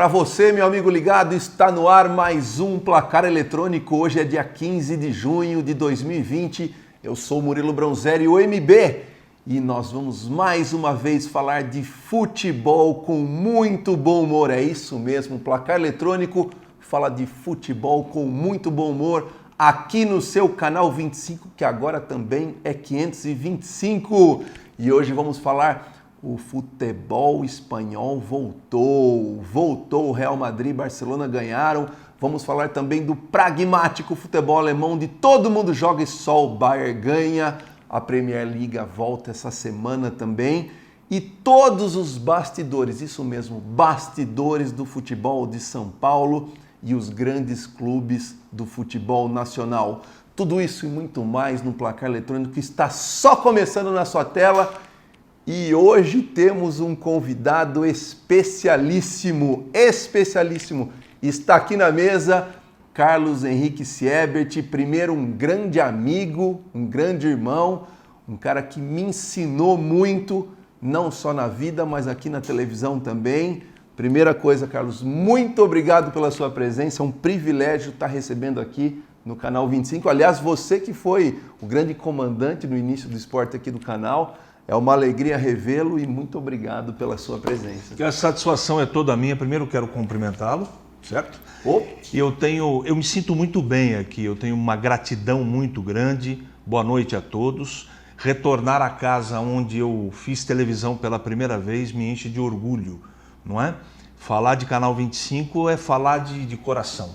Para você, meu amigo ligado, está no ar mais um Placar Eletrônico. Hoje é dia 15 de junho de 2020. Eu sou Murilo Bronzeri, o MB, e nós vamos mais uma vez falar de futebol com muito bom humor. É isso mesmo, Placar Eletrônico fala de futebol com muito bom humor aqui no seu canal 25, que agora também é 525. E hoje vamos falar... O futebol espanhol voltou, o Real Madrid e Barcelona ganharam. Vamos falar também do pragmático futebol alemão, onde todo mundo joga e só o Bayern ganha. A Premier League volta essa semana também. E todos os bastidores, isso mesmo, bastidores do futebol de São Paulo e os grandes clubes do futebol nacional. Tudo isso e muito mais no Placar Eletrônico que está só começando na sua tela. E hoje temos um convidado especialíssimo. Está aqui na mesa Carlos Henrique Siebert, primeiro um grande amigo, um grande irmão, um cara que me ensinou muito, não só na vida, mas aqui na televisão também. Primeira coisa, Carlos, muito obrigado pela sua presença, é um privilégio estar recebendo aqui no Canal 25. Aliás, você que foi o grande comandante no início do esporte aqui do canal. É uma alegria revê-lo e muito obrigado pela sua presença. A satisfação é toda minha. Primeiro quero cumprimentá-lo, certo? E eu me sinto muito bem aqui, eu tenho uma gratidão muito grande. Boa noite a todos. Retornar à casa onde eu fiz televisão pela primeira vez me enche de orgulho, não é? Falar de Canal 25 é falar de coração.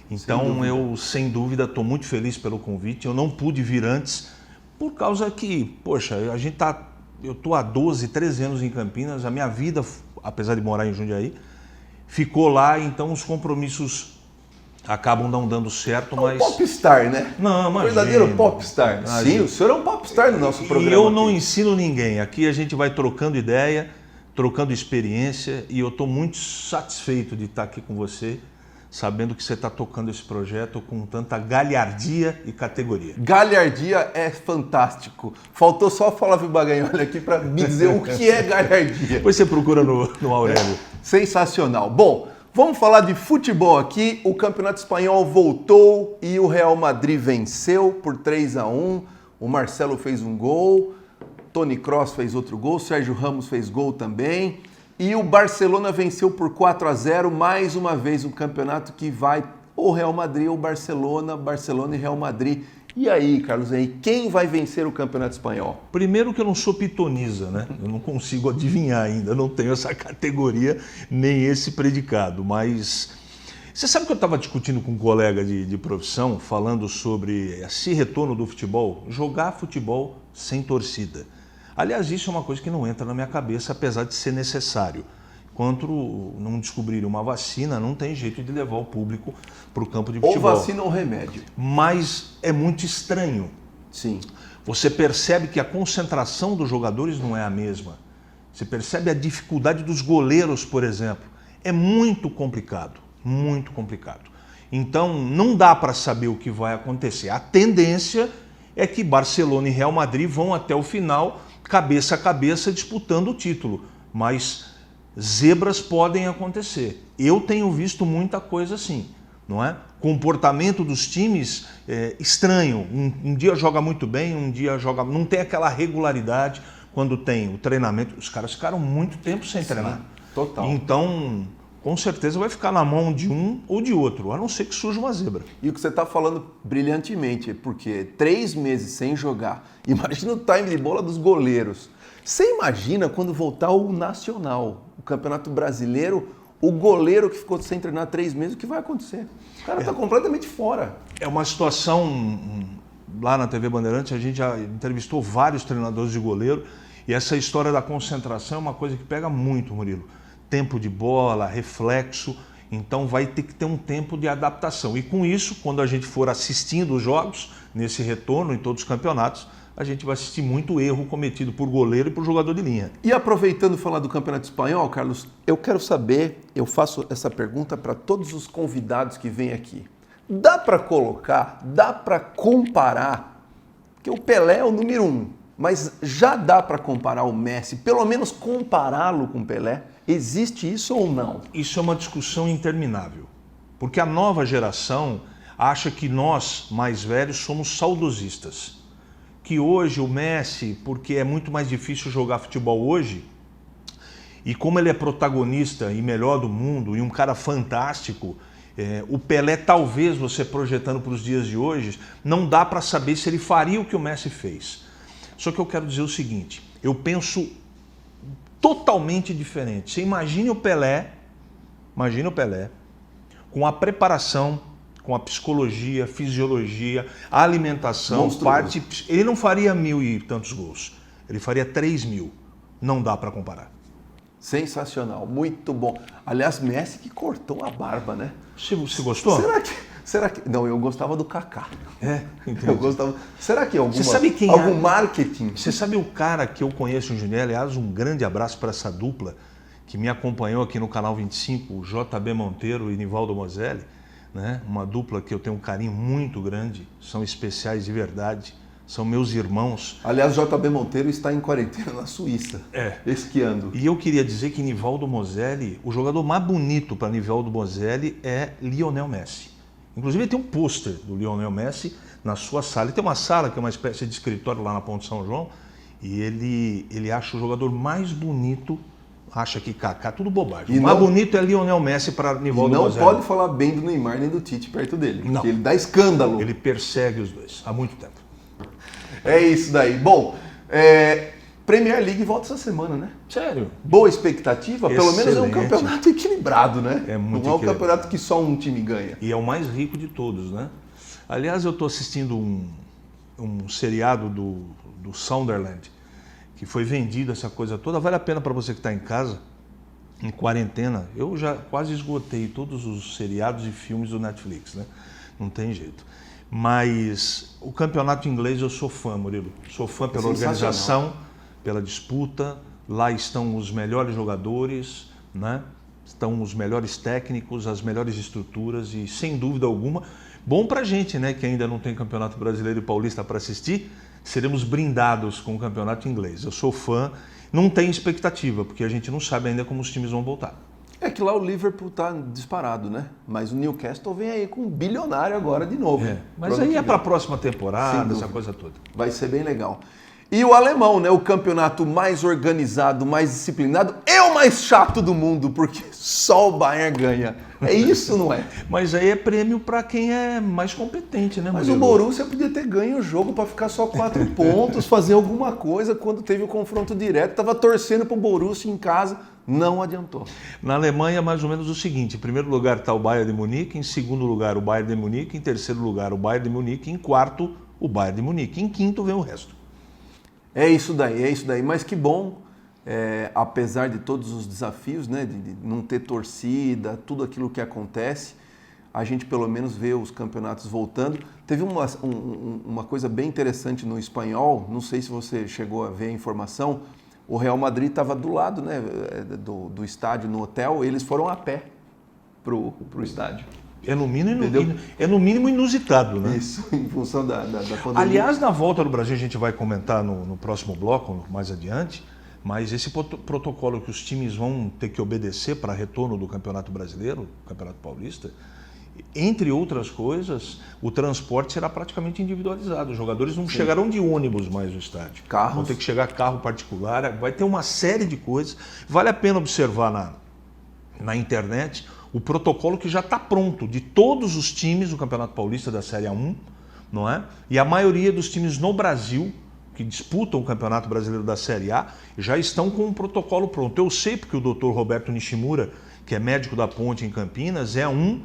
Então eu, sem dúvida, estou muito feliz pelo convite. Eu não pude vir antes, por causa que, poxa, eu estou há 12, 13 anos em Campinas, a minha vida, apesar de morar em Jundiaí, ficou lá, então os compromissos acabam não dando certo, mas... É um popstar, né? Não, imagina. Verdadeiro popstar. Sim, o senhor é um popstar no nosso programa. E eu não aqui. Ensino ninguém, aqui a gente vai trocando ideia, trocando experiência, e eu estou muito satisfeito de estar aqui com você, sabendo que você está tocando esse projeto com tanta galhardia e categoria. Galhardia é fantástico. Faltou só falar o Baganholi aqui para me dizer o que é galhardia. Depois você procura no Aurélio. Sensacional. Bom, vamos falar de futebol aqui. O Campeonato Espanhol voltou e o Real Madrid venceu por 3-1. O Marcelo fez um gol, Toni Kroos fez outro gol, Sérgio Ramos fez gol também. E o Barcelona venceu por 4-0, mais uma vez um campeonato que vai ou Real Madrid ou Barcelona e Real Madrid. E aí, Carlos Henrique, quem vai vencer o Campeonato Espanhol? Primeiro que eu não sou pitonisa, né? Eu não consigo adivinhar ainda, não tenho essa categoria nem esse predicado, mas... Você sabe que eu estava discutindo com um colega de profissão, falando sobre esse retorno do futebol, jogar futebol sem torcida. Aliás, isso é uma coisa que não entra na minha cabeça, apesar de ser necessário. Enquanto não descobrirem uma vacina, não tem jeito de levar o público para o campo de futebol. Ou vacina ou remédio. Mas é muito estranho. Sim. Você percebe que a concentração dos jogadores não é a mesma. Você percebe a dificuldade dos goleiros, por exemplo. É muito complicado, muito complicado. Então, não dá para saber o que vai acontecer. A tendência é que Barcelona e Real Madrid vão até o final... cabeça a cabeça disputando o título, mas zebras podem acontecer. Eu tenho visto muita coisa assim, não é? Comportamento dos times estranho, um dia joga muito bem, um dia joga... Não tem aquela regularidade quando tem o treinamento. Os caras ficaram muito tempo sem treinar. Total. Então, com certeza vai ficar na mão de um ou de outro, a não ser que surja uma zebra. E o que você está falando brilhantemente, porque 3 meses sem jogar, imagina o time de bola dos goleiros. Você imagina quando voltar o Nacional, o Campeonato Brasileiro, o goleiro que ficou sem treinar 3 meses, o que vai acontecer? O cara está completamente fora. É uma situação, lá na TV Bandeirantes, a gente já entrevistou vários treinadores de goleiro, e essa história da concentração é uma coisa que pega muito, Murilo. Tempo de bola, reflexo, então vai ter que ter um tempo de adaptação. E com isso, quando a gente for assistindo os jogos, nesse retorno em todos os campeonatos, a gente vai assistir muito erro cometido por goleiro e por jogador de linha. E aproveitando falar do Campeonato Espanhol, Carlos, eu quero saber, eu faço essa pergunta para todos os convidados que vêm aqui. Dá para colocar, dá para comparar, porque o Pelé é o número 1, mas já dá para comparar o Messi, pelo menos compará-lo com o Pelé? Existe isso ou não? Isso é uma discussão interminável, porque a nova geração acha que nós, mais velhos, somos saudosistas. Que hoje o Messi, porque é muito mais difícil jogar futebol hoje, e como ele é protagonista e melhor do mundo, e um cara fantástico, o Pelé, talvez você projetando para os dias de hoje, não dá para saber se ele faria o que o Messi fez. Só que eu quero dizer o seguinte, eu penso totalmente diferente. Você imagine o Pelé, com a preparação, com a psicologia, fisiologia, a alimentação, ele não faria 1000 e tantos gols, ele faria 3.000. Não dá para comparar. Sensacional, muito bom. Aliás, Messi que cortou a barba, né? Você gostou? Será que... Não, eu gostava do Kaká. Entendi. Eu gostava... Será que Você sabe quem algum marketing? Você sabe o cara que eu conheço em Jundiaí? Aliás, um grande abraço para essa dupla que me acompanhou aqui no Canal 25, o JB Monteiro e Nivaldo Moselli, né? Uma dupla que eu tenho um carinho muito grande, são especiais de verdade. São meus irmãos. Aliás, JB Monteiro está em quarentena na Suíça, esquiando. E eu queria dizer que Nivaldo Moselli, o jogador mais bonito para Nivaldo Moselli é Lionel Messi. Inclusive ele tem um pôster do Lionel Messi na sua sala. Ele tem uma sala que é uma espécie de escritório lá na Ponte São João e ele acha o jogador mais bonito, acha que Kaká, tudo bobagem. O mais bonito é Lionel Messi para Nivaldo Moselli. Não pode falar bem do Neymar nem do Tite perto dele, porque ele dá escândalo. Ele persegue os dois há muito tempo. É isso daí. Bom, Premier League volta essa semana, né? Sério? Boa expectativa? Excelente. Pelo menos é um campeonato equilibrado, né? É muito Não é um campeonato que só um time ganha. E é o mais rico de todos, né? Aliás, eu estou assistindo um seriado do Sunderland, que foi vendido, essa coisa toda. Vale a pena para você que está em casa, em quarentena. Eu já quase esgotei todos os seriados e filmes do Netflix, né? Não tem jeito. Mas o campeonato inglês eu sou fã, Murilo. Sou fã pela organização, pela disputa. Lá estão os melhores jogadores, né? Estão os melhores técnicos, as melhores estruturas e, sem dúvida alguma, bom pra gente, né? Que ainda não tem campeonato brasileiro e paulista para assistir, seremos brindados com o campeonato inglês. Eu sou fã, não tenho expectativa, porque a gente não sabe ainda como os times vão voltar. É que lá o Liverpool tá disparado, né? Mas o Newcastle vem aí com um bilionário agora de novo. Mas aí é para a próxima temporada, essa coisa toda. Vai ser bem legal. E o alemão, né? O campeonato mais organizado, mais disciplinado e o mais chato do mundo, porque só o Bayern ganha. É isso, não é? Mas aí é prêmio para quem é mais competente, né, Mas o Borussia podia ter ganho o jogo para ficar só 4 pontos, fazer alguma coisa quando teve o confronto direto. Tava torcendo pro Borussia em casa, não adiantou. Na Alemanha, mais ou menos o seguinte: em primeiro lugar está o Bayern de Munique, em segundo lugar o Bayern de Munique, em terceiro lugar o Bayern de Munique, em quarto o Bayern de Munique, em quinto vem o resto. É isso daí. Mas que bom, apesar de todos os desafios, né, de não ter torcida, tudo aquilo que acontece, a gente pelo menos vê os campeonatos voltando. Teve uma coisa bem interessante no espanhol, não sei se você chegou a ver a informação, o Real Madrid estava do lado, né, do estádio, no hotel, eles foram a pé pro estádio. É no mínimo inusitado, né? Isso, em função da pandemia. Aliás, na volta do Brasil, a gente vai comentar no próximo bloco, mais adiante, mas esse protocolo que os times vão ter que obedecer para retorno do Campeonato Brasileiro, Campeonato Paulista, entre outras coisas, o transporte será praticamente individualizado. Os jogadores não chegarão de ônibus mais no estádio. Vão ter que chegar carro particular, vai ter uma série de coisas. Vale a pena observar na internet o protocolo que já está pronto de todos os times do Campeonato Paulista da Série A1, não é? E a maioria dos times no Brasil que disputam o Campeonato Brasileiro da Série A já estão com um protocolo pronto. Eu sei porque o Dr. Roberto Nishimura, que é médico da Ponte em Campinas, é um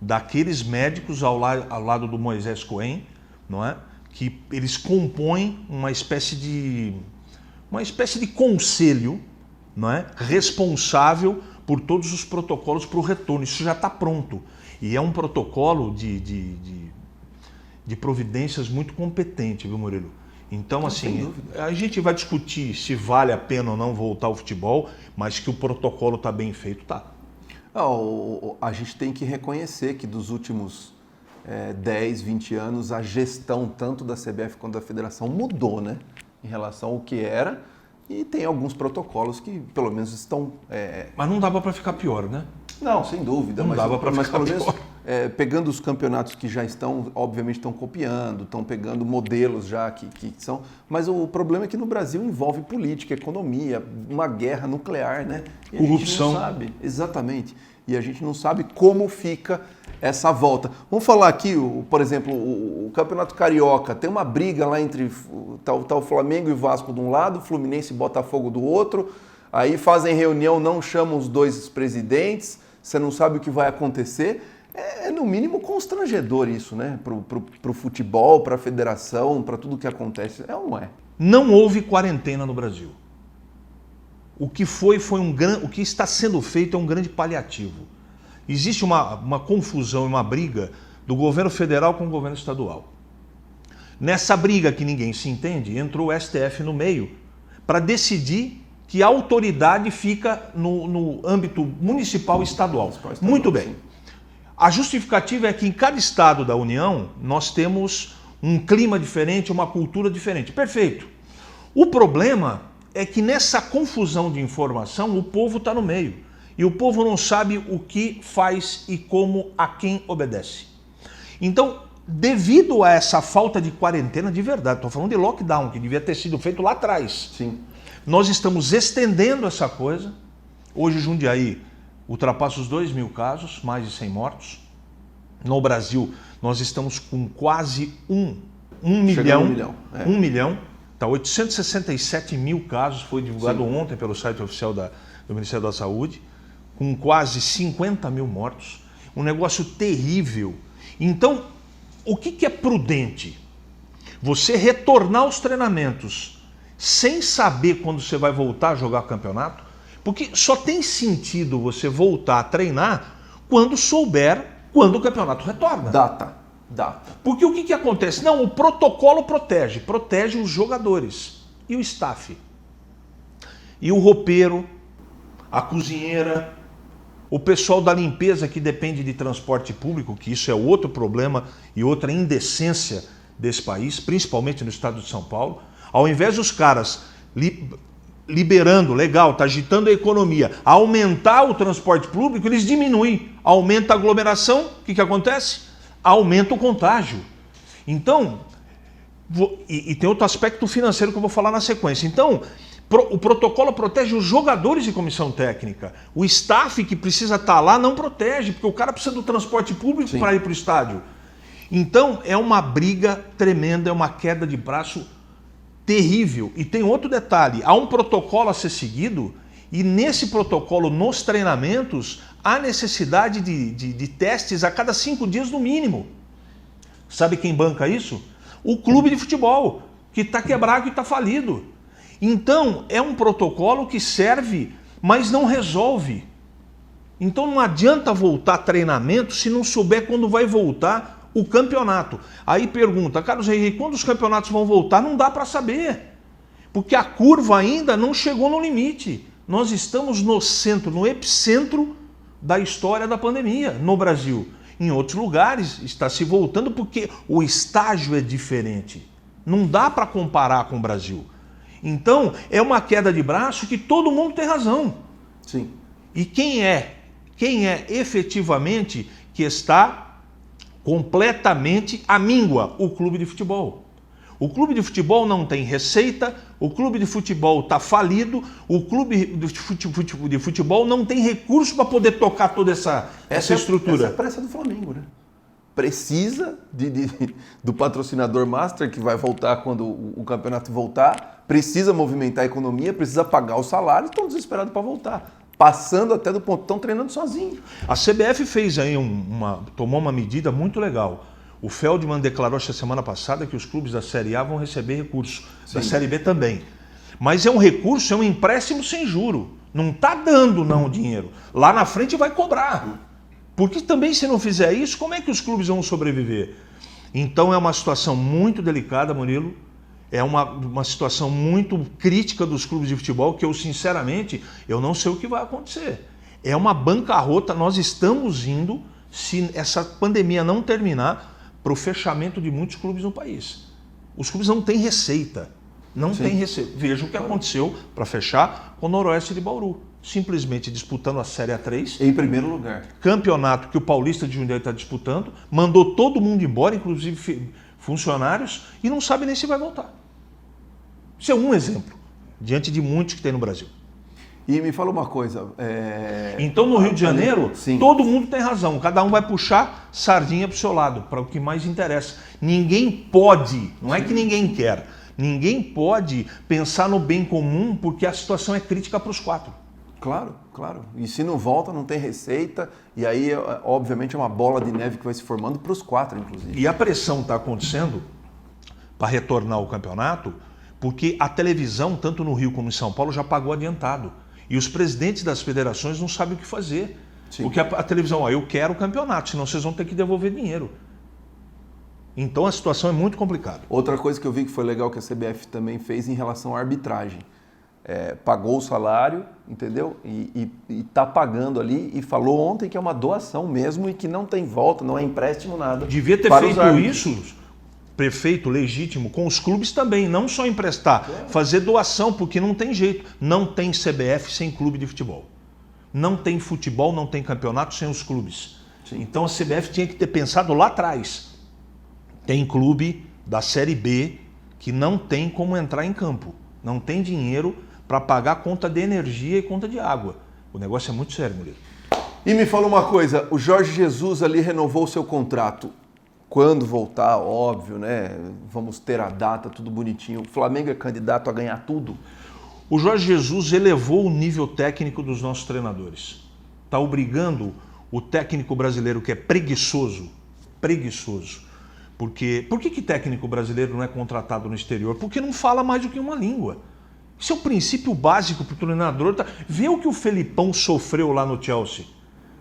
daqueles médicos ao lado do Moisés Cohen, não é? Que eles compõem uma espécie de conselho, não é? Responsável por todos os protocolos para o retorno. Isso já está pronto. E é um protocolo de providências muito competente, viu, Murilo? Então, assim, a gente vai discutir se vale a pena ou não voltar ao futebol, mas que o protocolo está bem feito, está. A gente tem que reconhecer que dos últimos 10, 20 anos, a gestão tanto da CBF quanto da Federação mudou, né? Em relação ao que era. E tem alguns protocolos que pelo menos estão... Mas não dava para ficar pior, né? Não, sem dúvida. Não dava para ficar pelo menos, pior. Pegando os campeonatos que já estão, obviamente estão copiando, estão pegando modelos já que são... Mas o problema é que no Brasil envolve política, economia, uma guerra nuclear, né? E corrupção. A gente não sabe, exatamente. E a gente não sabe como fica essa volta. Vamos falar aqui, por exemplo, o Campeonato Carioca. Tem uma briga lá entre tá o Flamengo e o Vasco de um lado, Fluminense e Botafogo do outro. Aí fazem reunião, não chamam os dois presidentes, você não sabe o que vai acontecer. É no mínimo constrangedor isso, né? Pro futebol, para a federação, para tudo que acontece. É ou não é? Não houve quarentena no Brasil. O que o que está sendo feito é um grande paliativo. Existe uma confusão e uma briga do governo federal com o governo estadual. Nessa briga que ninguém se entende, entrou o STF no meio para decidir que a autoridade fica no âmbito municipal e estadual. Muito bem. A justificativa é que em cada estado da União nós temos um clima diferente, uma cultura diferente. Perfeito. O problema é que nessa confusão de informação o povo está no meio. E o povo não sabe o que faz e como a quem obedece. Então, devido a essa falta de quarentena de verdade, estou falando de lockdown, que devia ter sido feito lá atrás. Sim. Nós estamos estendendo essa coisa. Hoje Jundiaí ultrapassa os 2.000 casos, mais de 100 mortos. No Brasil, nós estamos com quase 1 milhão. 1 milhão. Tá, 867 mil casos, foi divulgado ontem pelo site oficial do Ministério da Saúde, com quase 50 mil mortos. Um negócio terrível. Então, o que é prudente? Você retornar aos treinamentos sem saber quando você vai voltar a jogar campeonato, porque só tem sentido você voltar a treinar quando souber quando o campeonato retorna. Data. Porque o que acontece? Não, o protocolo protege os jogadores e o staff. E o roupeiro, a cozinheira, o pessoal da limpeza que depende de transporte público, que isso é outro problema e outra indecência desse país, principalmente no estado de São Paulo. Ao invés dos caras liberando, legal, está agitando a economia, aumentar o transporte público, eles diminuem. Aumenta a aglomeração, o que acontece? Aumenta o contágio. Então, e tem outro aspecto financeiro que eu vou falar na sequência. Então, o protocolo protege os jogadores de comissão técnica. O staff que precisa estar lá não protege, porque o cara precisa do transporte público para ir para o estádio. Então, é uma briga tremenda, é uma queda de braço terrível. E tem outro detalhe, há um protocolo a ser seguido e nesse protocolo, nos treinamentos, há necessidade de testes a cada 5 dias no mínimo. Sabe quem banca isso? O clube de futebol, que está quebrado e está falido. Então, é um protocolo que serve, mas não resolve. Então não adianta voltar a treinamento se não souber quando vai voltar o campeonato. Aí pergunta, Carlos Henrique, quando os campeonatos vão voltar? Não dá para saber, porque a curva ainda não chegou no limite. Nós estamos no centro, no epicentro da história da pandemia no Brasil. Em outros lugares está se voltando porque o estágio é diferente. Não dá para comparar com o Brasil. Então é uma queda de braço que todo mundo tem razão. Sim. E quem é efetivamente que está completamente à míngua? O clube de futebol. O clube de futebol não tem receita, o clube de futebol está falido, o clube de futebol não tem recurso para poder tocar toda essa estrutura. Essa é a pressa do Flamengo, né? Precisa do patrocinador master que vai voltar quando o campeonato voltar, precisa movimentar a economia, precisa pagar os salários, estão desesperados para voltar. Passando até do ponto, estão treinando sozinho. A CBF fez aí tomou uma medida muito legal. O Feldman declarou essa semana passada que os clubes da Série A vão receber recurso, da Série B também. Mas é um recurso, é um empréstimo sem juro. Não está dando o dinheiro. Lá na frente vai cobrar. Porque também se não fizer isso, como é que os clubes vão sobreviver? Então é uma situação muito delicada, Murilo. É uma situação muito crítica dos clubes de futebol que eu, sinceramente, eu não sei o que vai acontecer. É uma bancarrota, nós estamos indo, se essa pandemia não terminar, para o fechamento de muitos clubes no país. Os clubes não têm receita. Não tem receita. Veja o que aconteceu, para fechar, com o Noroeste de Bauru. Simplesmente disputando a Série A3. Em primeiro lugar. Campeonato que o Paulista de Jundiaí está disputando. Mandou todo mundo embora, inclusive funcionários, e não sabe nem se vai voltar. Isso é um exemplo, diante de muitos que tem no Brasil. E me fala uma coisa. Então, no Rio de Janeiro, sim, todo mundo tem razão. Cada um vai puxar sardinha para o seu lado, para o que mais interessa. Ninguém pode, não é que ninguém quer, ninguém pode pensar no bem comum porque a situação é crítica para os 4. Claro, claro. E se não volta, não tem receita. E aí, obviamente, é uma bola de neve que vai se formando para os 4, inclusive. E a pressão está acontecendo para retornar ao campeonato porque a televisão, tanto no Rio como em São Paulo, já pagou adiantado. E os presidentes das federações não sabem o que fazer. Sim. Porque a televisão, eu quero o campeonato, senão vocês vão ter que devolver dinheiro. Então a situação é muito complicada. Outra coisa que eu vi que foi legal que a CBF também fez em relação à arbitragem. Pagou o salário, entendeu? E está pagando ali e falou ontem que é uma doação mesmo e que não tem volta, não é empréstimo, nada. Devia ter feito isso, prefeito legítimo, com os clubes também, não só emprestar, fazer doação, porque não tem jeito. Não tem CBF sem clube de futebol. Não tem futebol, não tem campeonato sem os clubes. Sim. Então a CBF tinha que ter pensado lá atrás. Tem clube da Série B que não tem como entrar em campo. Não tem dinheiro para pagar conta de energia e conta de água. O negócio é muito sério, Murilo. E me fala uma coisa, o Jorge Jesus ali renovou o seu contrato. Quando voltar, óbvio, né? Vamos ter a data, tudo bonitinho. O Flamengo é candidato a ganhar tudo. O Jorge Jesus elevou o nível técnico dos nossos treinadores. Está obrigando o técnico brasileiro que é preguiçoso. Por que técnico brasileiro não é contratado no exterior? Porque não fala mais do que uma língua. Isso é o princípio básico para o treinador. Vê o que o Felipão sofreu lá no Chelsea.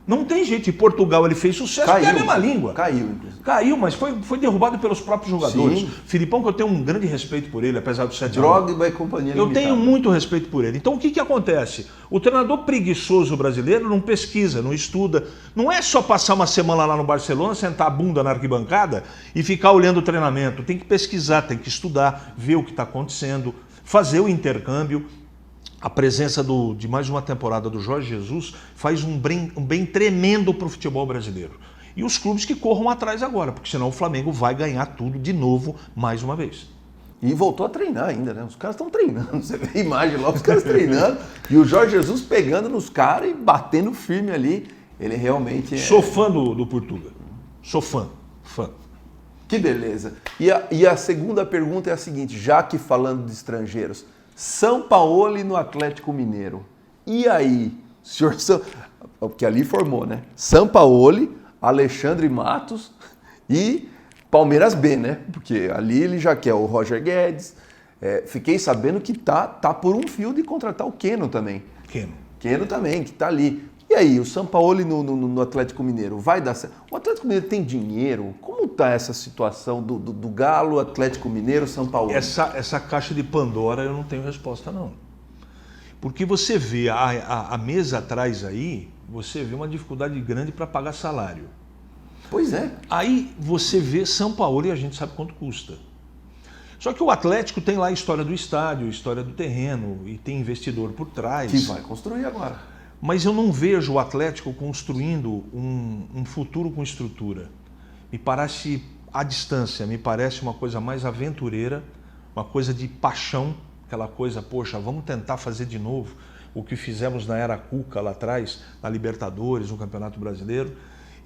Não tem jeito. Em Portugal ele fez sucesso, porque é a mesma língua. Caiu, inclusive. Caiu, mas foi derrubado pelos próprios jogadores. Sim. Filipão, que eu tenho um grande respeito por ele, apesar do 7 anos. Droga e companhia limitada. Eu tenho muito respeito por ele. Então o que acontece? O treinador preguiçoso brasileiro não pesquisa, não estuda. Não é só passar uma semana lá no Barcelona, sentar a bunda na arquibancada e ficar olhando o treinamento. Tem que pesquisar, tem que estudar, ver o que está acontecendo, fazer o intercâmbio. A presença de mais uma temporada do Jorge Jesus faz um bem tremendo para o futebol brasileiro. E os clubes que corram atrás agora, porque senão o Flamengo vai ganhar tudo de novo, mais uma vez. E voltou a treinar ainda, né? Os caras estão treinando, você vê a imagem lá, os caras treinando, e o Jorge Jesus pegando nos caras e batendo firme ali. Ele realmente é... Sou fã do Portuga. Sou fã. Que beleza. E a segunda pergunta é a seguinte, já que falando de estrangeiros, Sampaoli no Atlético Mineiro. E aí, senhor... Porque ali formou, né? Sampaoli, Alexandre Matos e Palmeiras B, né? Porque ali ele já quer o Roger Guedes. Fiquei sabendo que tá por um fio de contratar o Keno também. Keno também, que tá ali. E aí, o Sampaoli no Atlético Mineiro, vai dar certo? O Atlético Mineiro tem dinheiro? Como está essa situação do Galo, Atlético Mineiro, Sampaoli? Essa caixa de Pandora eu não tenho resposta, não. Porque você vê, há meses atrás aí, você vê uma dificuldade grande para pagar salário. Pois é. Aí você vê Sampaoli e a gente sabe quanto custa. Só que o Atlético tem lá a história do estádio, a história do terreno, e tem investidor por trás. Que vai construir agora. Mas eu não vejo o Atlético construindo um futuro com estrutura. Me parece, à distância, me parece uma coisa mais aventureira, uma coisa de paixão, aquela coisa, poxa, vamos tentar fazer de novo o que fizemos na era Cuca lá atrás, na Libertadores, no Campeonato Brasileiro,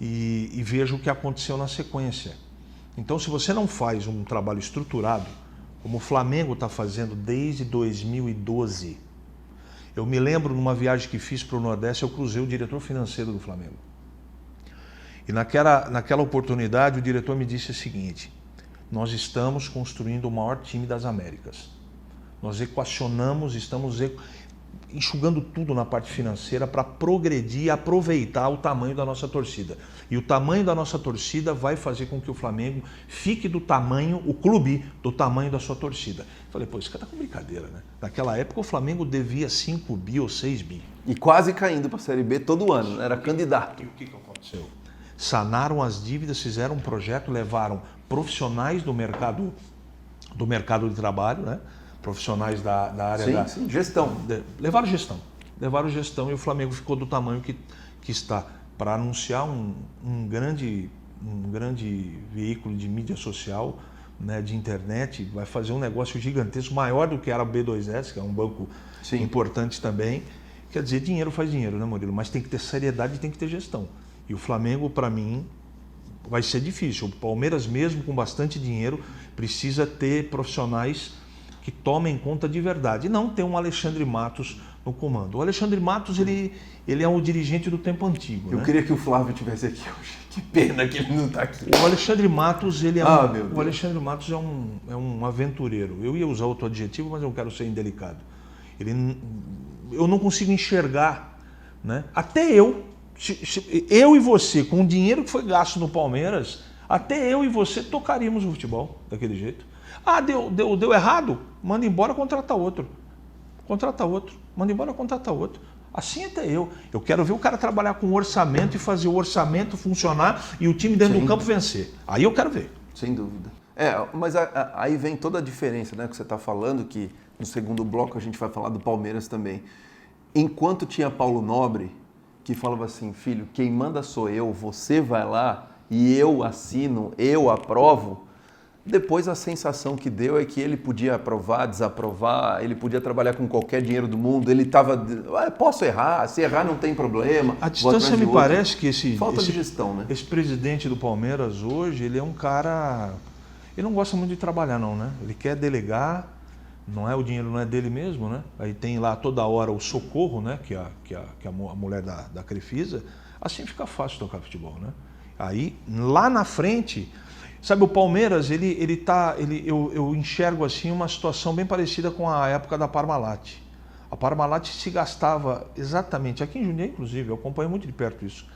e vejo o que aconteceu na sequência. Então, se você não faz um trabalho estruturado, como o Flamengo está fazendo desde 2012, eu me lembro numa viagem que fiz para o Nordeste, eu cruzei o diretor financeiro do Flamengo. E naquela oportunidade o diretor me disse o seguinte, nós estamos construindo o maior time das Américas. Nós equacionamos, estamos enxugando tudo na parte financeira para progredir e aproveitar o tamanho da nossa torcida. E o tamanho da nossa torcida vai fazer com que o Flamengo fique o clube do tamanho da sua torcida. Falei, pô, esse cara tá com brincadeira, né? Naquela época o Flamengo devia 5 bi ou 6 bi. E quase caindo para a Série B todo ano, era candidato. E o que aconteceu? Sanaram as dívidas, fizeram um projeto, levaram profissionais do mercado de trabalho, né? profissionais da área sim, gestão. Levaram gestão e o Flamengo ficou do tamanho que está. Para anunciar um grande veículo de mídia social, né, de internet, vai fazer um negócio gigantesco, maior do que era o B2S, que é um banco importante também. Quer dizer, dinheiro faz dinheiro, né, Murilo? Mas tem que ter seriedade e tem que ter gestão. E o Flamengo, para mim, vai ser difícil. O Palmeiras, mesmo com bastante dinheiro, precisa ter profissionais que tomem conta de verdade. E não ter um Alexandre Matos no comando. O Alexandre Matos, ele é um dirigente do tempo antigo. Eu queria que o Flávio estivesse aqui hoje. Que pena que ele não está aqui. O Alexandre Matos, o Alexandre Matos é um aventureiro. Eu ia usar outro adjetivo, mas eu quero ser indelicado. Eu não consigo enxergar, né? Até eu e você, com o dinheiro que foi gasto no Palmeiras, até eu e você tocaríamos o futebol daquele jeito. Ah, deu errado? Manda embora, contrata outro. Manda embora, contrata outro. Assim até eu. Eu quero ver o cara trabalhar com orçamento e fazer o orçamento funcionar e o time dentro do campo vencer. Aí eu quero ver. Sem dúvida. Mas aí vem toda a diferença, né, que você está falando, que no segundo bloco a gente vai falar do Palmeiras também. Enquanto tinha Paulo Nobre, que falava assim, filho, quem manda sou eu, você vai lá e eu assino, eu aprovo. Depois a sensação que deu é que ele podia aprovar, desaprovar, ele podia trabalhar com qualquer dinheiro do mundo, ele estava, posso errar, se errar não tem problema. A distância me parece que falta de gestão, né? Esse presidente do Palmeiras hoje, ele é um cara, ele não gosta muito de trabalhar não, né? Ele quer delegar, o dinheiro não é dele mesmo, né? Aí tem lá toda hora o socorro, né? Que a mulher da Crefisa, assim fica fácil tocar futebol, né? Aí lá na frente, sabe, o Palmeiras, eu enxergo assim uma situação bem parecida com a época da Parmalat. A Parmalat se gastava exatamente, aqui em Jundiaí inclusive, eu acompanho muito de perto isso,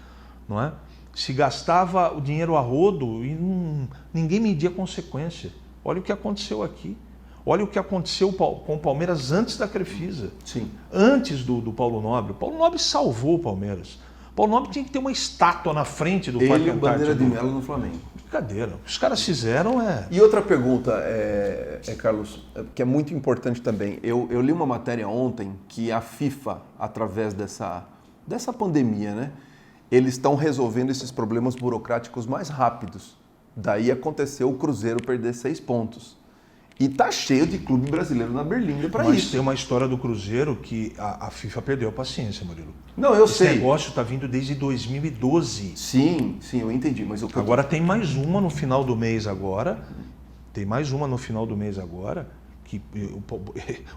não é? Se gastava o dinheiro a rodo e ninguém media a consequência. Olha o que aconteceu aqui. Olha o que aconteceu com o Palmeiras antes da Crefisa. Sim. Antes do Paulo Nobre. O Paulo Nobre salvou o Palmeiras. O Paulo Nobre tinha que ter uma estátua na frente do Parque Antártico. Ele e Bandeira de Melo no Flamengo. Brincadeira. O que os caras fizeram E outra pergunta, Carlos, que é muito importante também. Eu li uma matéria ontem que a FIFA, através dessa pandemia, né, eles estão resolvendo esses problemas burocráticos mais rápidos. Daí aconteceu o Cruzeiro perder 6 pontos. E tá cheio de clube brasileiro na Berlinda para isso. Mas tem uma história do Cruzeiro que a FIFA perdeu a paciência, Murilo. Não, eu sei. Esse negócio está vindo desde 2012. Sim, eu entendi. Mas agora tem mais uma no final do mês agora. Que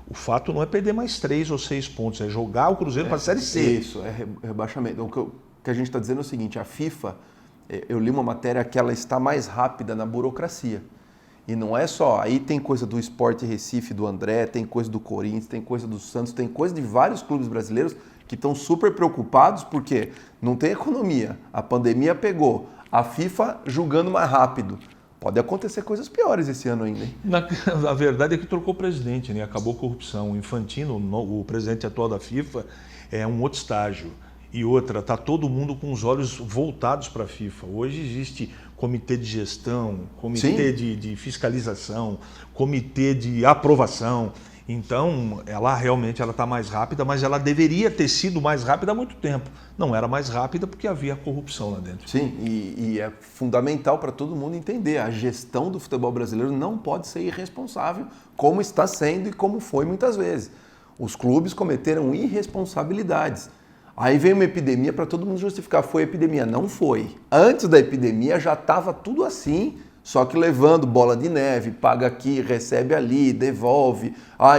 o fato não é perder mais 3 ou 6 pontos, é jogar o Cruzeiro para a Série C. Isso, é rebaixamento. O que a gente está dizendo é o seguinte, a FIFA, eu li uma matéria que ela está mais rápida na burocracia. E não é só, aí tem coisa do Sport Recife, do André, tem coisa do Corinthians, tem coisa do Santos, tem coisa de vários clubes brasileiros que estão super preocupados porque não tem economia, a pandemia pegou, a FIFA julgando mais rápido. Pode acontecer coisas piores esse ano ainda, hein? A verdade é que trocou o presidente, né? Acabou a corrupção. O Infantino, o presidente atual da FIFA, é um outro estágio. E outra, está todo mundo com os olhos voltados para a FIFA. Hoje existe comitê de gestão, comitê de fiscalização, comitê de aprovação. Então, ela realmente está mais rápida, mas ela deveria ter sido mais rápida há muito tempo. Não era mais rápida porque havia corrupção lá dentro. Sim, e é fundamental para todo mundo entender. A gestão do futebol brasileiro não pode ser irresponsável, como está sendo e como foi muitas vezes. Os clubes cometeram irresponsabilidades. Aí vem uma epidemia para todo mundo justificar. Foi epidemia? Não foi. Antes da epidemia já estava tudo assim, só que levando bola de neve, paga aqui, recebe ali, devolve.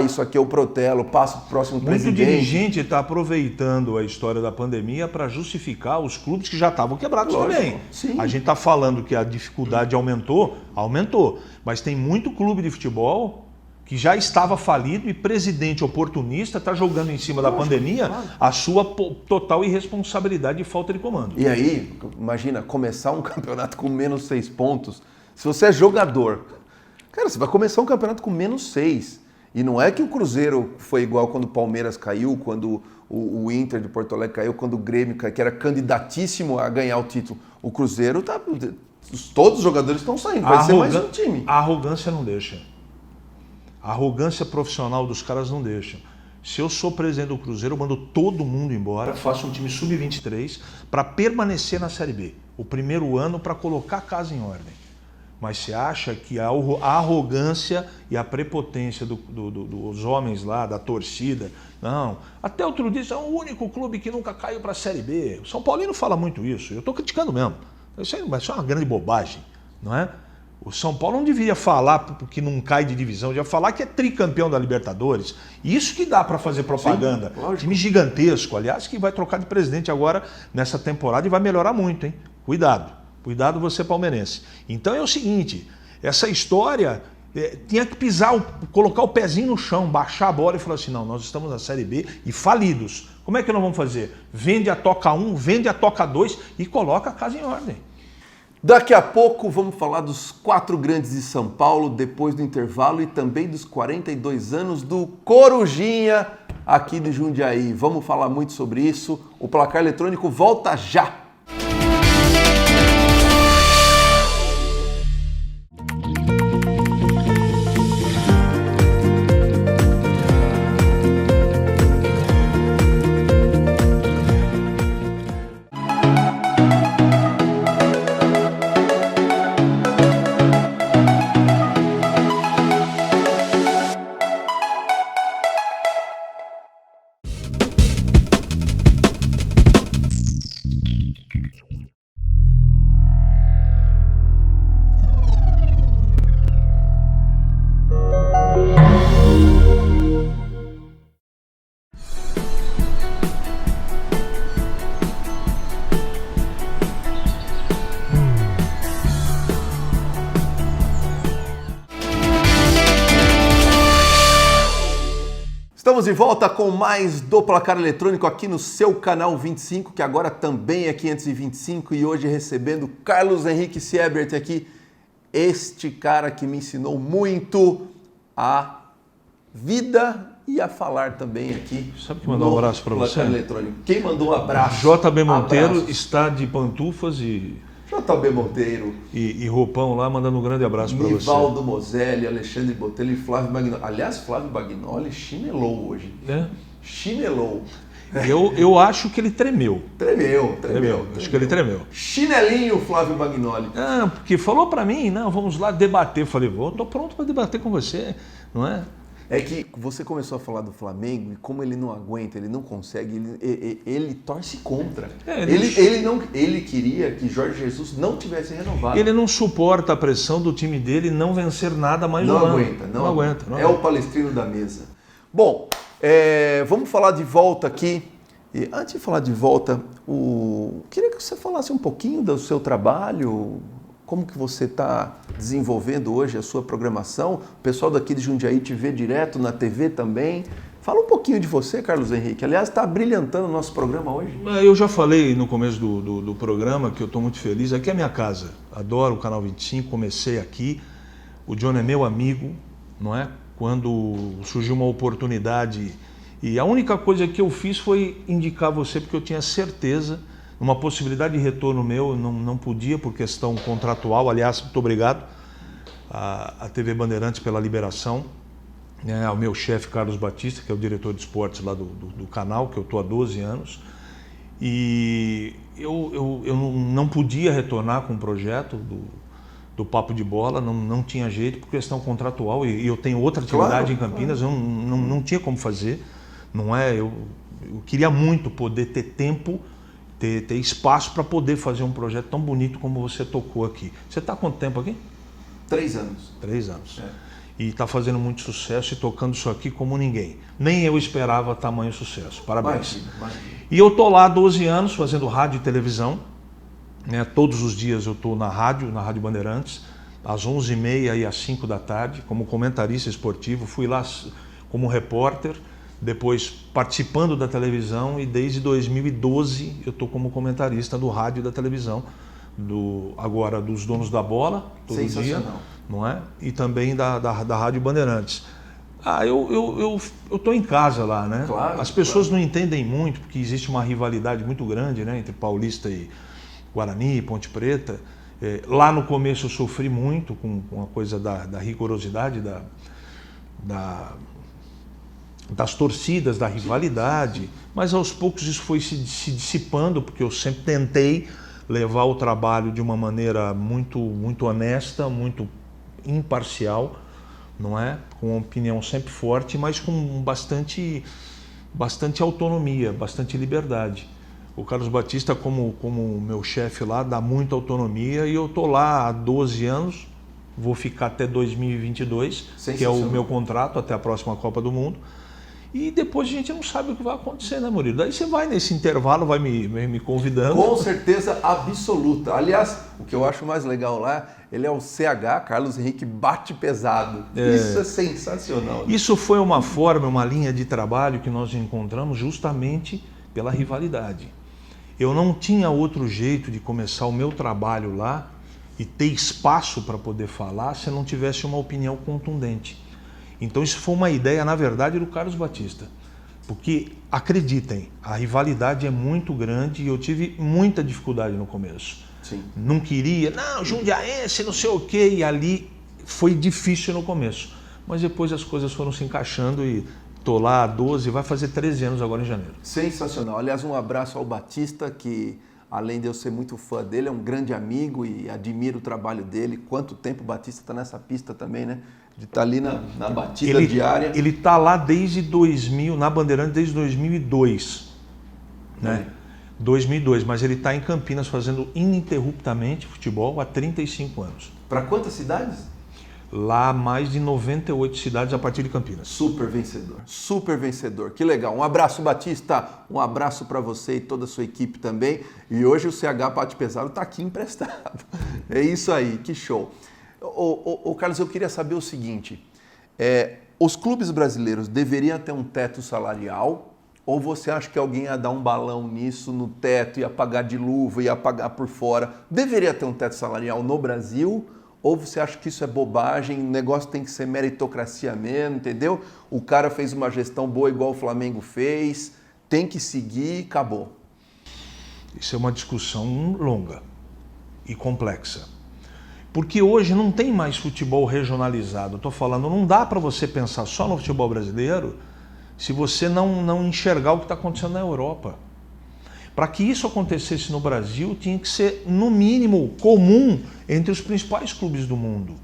Isso aqui é o protelo, passa para o próximo presidente. Muito dirigente está aproveitando a história da pandemia para justificar os clubes que já estavam quebrados também. Sim. A gente está falando que a dificuldade aumentou, mas tem muito clube de futebol que já estava falido e presidente oportunista está jogando em cima da pandemia a sua total irresponsabilidade e falta de comando. E aí, imagina, começar um campeonato com menos 6 pontos. Se você é jogador, cara, você vai começar um campeonato com menos 6. E não é que o Cruzeiro foi igual quando o Palmeiras caiu, quando o Inter de Porto Alegre caiu, quando o Grêmio caiu, que era candidatíssimo a ganhar o título. O Cruzeiro, todos os jogadores estão saindo, vai ser mais um time. A arrogância não deixa. A arrogância profissional dos caras não deixa. Se eu sou presidente do Cruzeiro, eu mando todo mundo embora, faço um time sub-23 para permanecer na Série B. O primeiro ano para colocar a casa em ordem. Mas você acha que a arrogância e a prepotência dos homens lá, da torcida, não. Até outro dia, é o único clube que nunca caiu para a Série B. O São Paulino fala muito isso, eu estou criticando mesmo. Isso é uma grande bobagem, não é? O São Paulo não deveria falar porque não cai de divisão, devia falar que é tricampeão da Libertadores. Isso que dá para fazer propaganda. Sim, time gigantesco, aliás, que vai trocar de presidente agora nessa temporada e vai melhorar muito, hein? Cuidado você palmeirense. Então é o seguinte, essa história tinha que pisar, colocar o pezinho no chão, baixar a bola e falar assim, não, nós estamos na Série B e falidos. Como é que nós vamos fazer? Vende a Toca 1, vende a Toca 2 e coloca a casa em ordem. Daqui a pouco vamos falar dos 4 grandes de São Paulo, depois do intervalo, e também dos 42 anos do Corujinha aqui de Jundiaí. Vamos falar muito sobre isso. O Placar Eletrônico volta já! Estamos de volta com mais do Placar Eletrônico aqui no seu canal 25, que agora também é 525, e hoje recebendo Carlos Henrique Siebert aqui, este cara que me ensinou muito a vida e a falar também aqui. Sabe que mandou um abraço para você? Placar Eletrônico. Quem mandou um abraço? JB Monteiro está de pantufas e JB Monteiro e roupão lá, mandando um grande abraço para você. Nivaldo Moselli, Alexandre Botelho e Flávio Bagnoli. Aliás, Flávio Bagnoli chinelou hoje. É? Chinelou. Eu acho que ele tremeu. Tremeu. Acho que ele tremeu. Chinelinho, Flávio Bagnoli. Ah, porque falou para mim, não, vamos lá debater. Eu falei, estou pronto para debater com você, não é? É que você começou a falar do Flamengo e como ele não aguenta, ele não consegue, ele torce contra. Ele queria que Jorge Jesus não tivesse renovado. Ele não suporta a pressão do time dele não vencer nada mais não um aguenta, ano. Não aguenta. É o palestrino da mesa. Bom, vamos falar de volta aqui. E antes de falar de volta, queria que você falasse um pouquinho do seu trabalho. Como que você está desenvolvendo hoje a sua programação? O pessoal daqui de Jundiaí te vê direto na TV também. Fala um pouquinho de você, Carlos Henrique. Aliás, está brilhantando o nosso programa hoje. Eu já falei no começo do programa que eu estou muito feliz. Aqui é a minha casa. Adoro o Canal 25, comecei aqui. O John é meu amigo, não é? Quando surgiu uma oportunidade. E a única coisa que eu fiz foi indicar você, porque eu tinha certeza. Uma possibilidade de retorno meu, eu não podia por questão contratual. Aliás, muito obrigado à TV Bandeirantes pela liberação, né, ao meu chefe Carlos Batista, que é o diretor de esportes lá do canal, que eu estou há 12 anos. E eu não podia retornar com o projeto do Papo de Bola, não tinha jeito por questão contratual. E eu tenho outra atividade em Campinas, eu não tinha como fazer. Não é? Eu queria muito poder ter tempo, ter espaço para poder fazer um projeto tão bonito como você tocou aqui. Você está há quanto tempo aqui? 3 anos. 3 anos. E está fazendo muito sucesso e tocando isso aqui como ninguém. Nem eu esperava tamanho sucesso. Parabéns. Imagina. E eu estou lá há 12 anos fazendo rádio e televisão. Né? Todos os dias eu estou na Rádio Bandeirantes, às 11h30 e às 5 da tarde, como comentarista esportivo. Fui lá como repórter, depois participando da televisão, e desde 2012 eu estou como comentarista do rádio e da televisão, agora dos Donos da Bola, todo dia, não é? E também da Rádio Bandeirantes. Eu estou em casa lá, né? Claro, as pessoas não entendem muito, porque existe uma rivalidade muito grande, né, entre Paulista e Guarani, Ponte Preta. Lá no começo eu sofri muito com a coisa da rigorosidade das torcidas, da rivalidade, mas aos poucos isso foi se dissipando, porque eu sempre tentei levar o trabalho de uma maneira muito honesta, muito imparcial, não é? Com uma opinião sempre forte, mas com bastante autonomia, bastante liberdade. O Carlos Batista, como meu chefe lá, dá muita autonomia, e eu estou lá há 12 anos, vou ficar até 2022, que é o meu contrato, até a próxima Copa do Mundo. E depois a gente não sabe o que vai acontecer, né, Murilo? Daí você vai nesse intervalo, vai me convidando. Com certeza absoluta. Aliás, o que eu acho mais legal lá, ele é o CH, Carlos Henrique Bate Pesado. Isso é sensacional. Isso foi uma forma, uma linha de trabalho que nós encontramos justamente pela rivalidade. Eu não tinha outro jeito de começar o meu trabalho lá e ter espaço para poder falar se eu não tivesse uma opinião contundente. Então isso foi uma ideia, na verdade, do Carlos Batista. Porque, acreditem, a rivalidade é muito grande e eu tive muita dificuldade no começo. Sim. Não queria, jundiaense, não sei o quê, e ali foi difícil no começo. Mas depois as coisas foram se encaixando e estou lá há 12, vai fazer 13 anos agora em janeiro. Sensacional. Aliás, um abraço ao Batista, que além de eu ser muito fã dele, é um grande amigo e admiro o trabalho dele. Quanto tempo o Batista está nessa pista também, né? De estar ali na batida diária. Ele está lá desde 2000, na Bandeirantes desde 2002. Né? 2002, mas ele está em Campinas fazendo ininterruptamente futebol há 35 anos. Para quantas cidades? Lá mais de 98 cidades a partir de Campinas. Super vencedor, super vencedor. Que legal. Um abraço, Batista. Um abraço para você e toda a sua equipe também. E hoje o CH Bate Pesado está aqui emprestado. É isso aí, que show. Ô Carlos, eu queria saber o seguinte, os clubes brasileiros deveriam ter um teto salarial, ou você acha que alguém ia dar um balão nisso, no teto, ia pagar de luva, ia pagar por fora? Deveria ter um teto salarial no Brasil, ou você acha que isso é bobagem, o negócio tem que ser meritocracia mesmo, entendeu? O cara fez uma gestão boa igual o Flamengo fez, tem que seguir e acabou. Isso é uma discussão longa e complexa. Porque hoje não tem mais futebol regionalizado. Estou falando, não dá para você pensar só no futebol brasileiro se você não enxergar o que está acontecendo na Europa. Para que isso acontecesse no Brasil, tinha que ser, no mínimo, comum entre os principais clubes do mundo.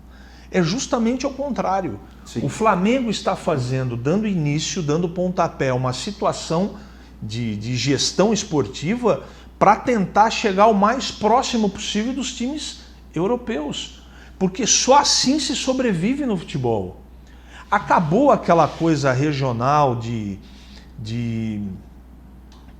É justamente ao contrário. Sim. O Flamengo está dando início, dando pontapé a uma situação de gestão esportiva para tentar chegar o mais próximo possível dos times europeus, porque só assim se sobrevive no futebol. Acabou aquela coisa regional de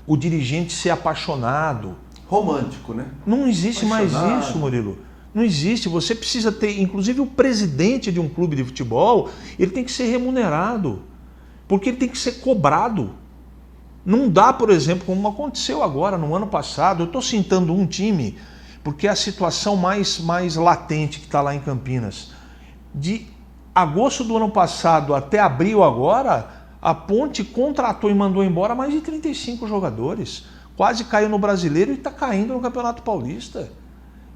o dirigente ser apaixonado. Romântico, né? Não existe mais isso, Murilo. Não existe. Você precisa ter, inclusive o presidente de um clube de futebol, ele tem que ser remunerado, porque ele tem que ser cobrado. Não dá, por exemplo, como aconteceu agora, no ano passado, eu estou citando um time porque é a situação mais latente que está lá em Campinas. De agosto do ano passado até abril agora, a Ponte contratou e mandou embora mais de 35 jogadores. Quase caiu no Brasileiro e está caindo no Campeonato Paulista.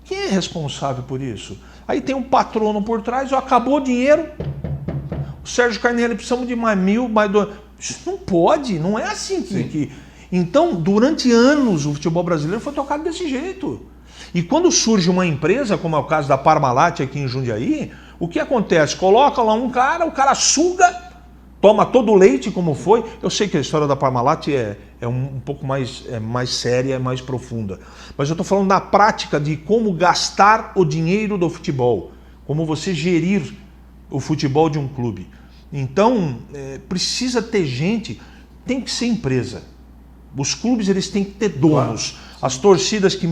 Quem é responsável por isso? Aí tem um patrono por trás, acabou o dinheiro, o Sérgio Carneiro precisamos de mais 1.000, mais 2... Isso não pode, não é assim que... Então, durante anos, o futebol brasileiro foi tocado desse jeito. E quando surge uma empresa, como é o caso da Parmalat aqui em Jundiaí, o que acontece? Coloca lá um cara, o cara suga, toma todo o leite, como foi. Eu sei que a história da Parmalat é um pouco mais séria, mais profunda. Mas eu estou falando da prática de como gastar o dinheiro do futebol, como você gerir o futebol de um clube. Então, precisa ter gente, tem que ser empresa. Os clubes eles têm que ter donos. As torcidas que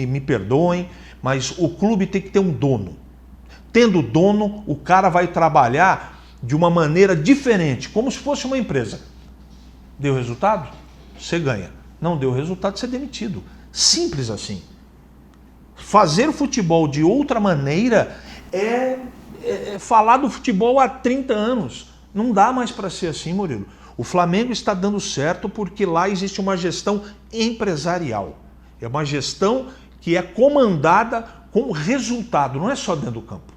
me perdoem, mas o clube tem que ter um dono. Tendo dono, o cara vai trabalhar de uma maneira diferente, como se fosse uma empresa. Deu resultado? Você ganha. Não deu resultado, você é demitido. Simples assim. Fazer o futebol de outra maneira é falar do futebol há 30 anos. Não dá mais para ser assim, Murilo. O Flamengo está dando certo porque lá existe uma gestão empresarial. É uma gestão que é comandada com resultado, não é só dentro do campo.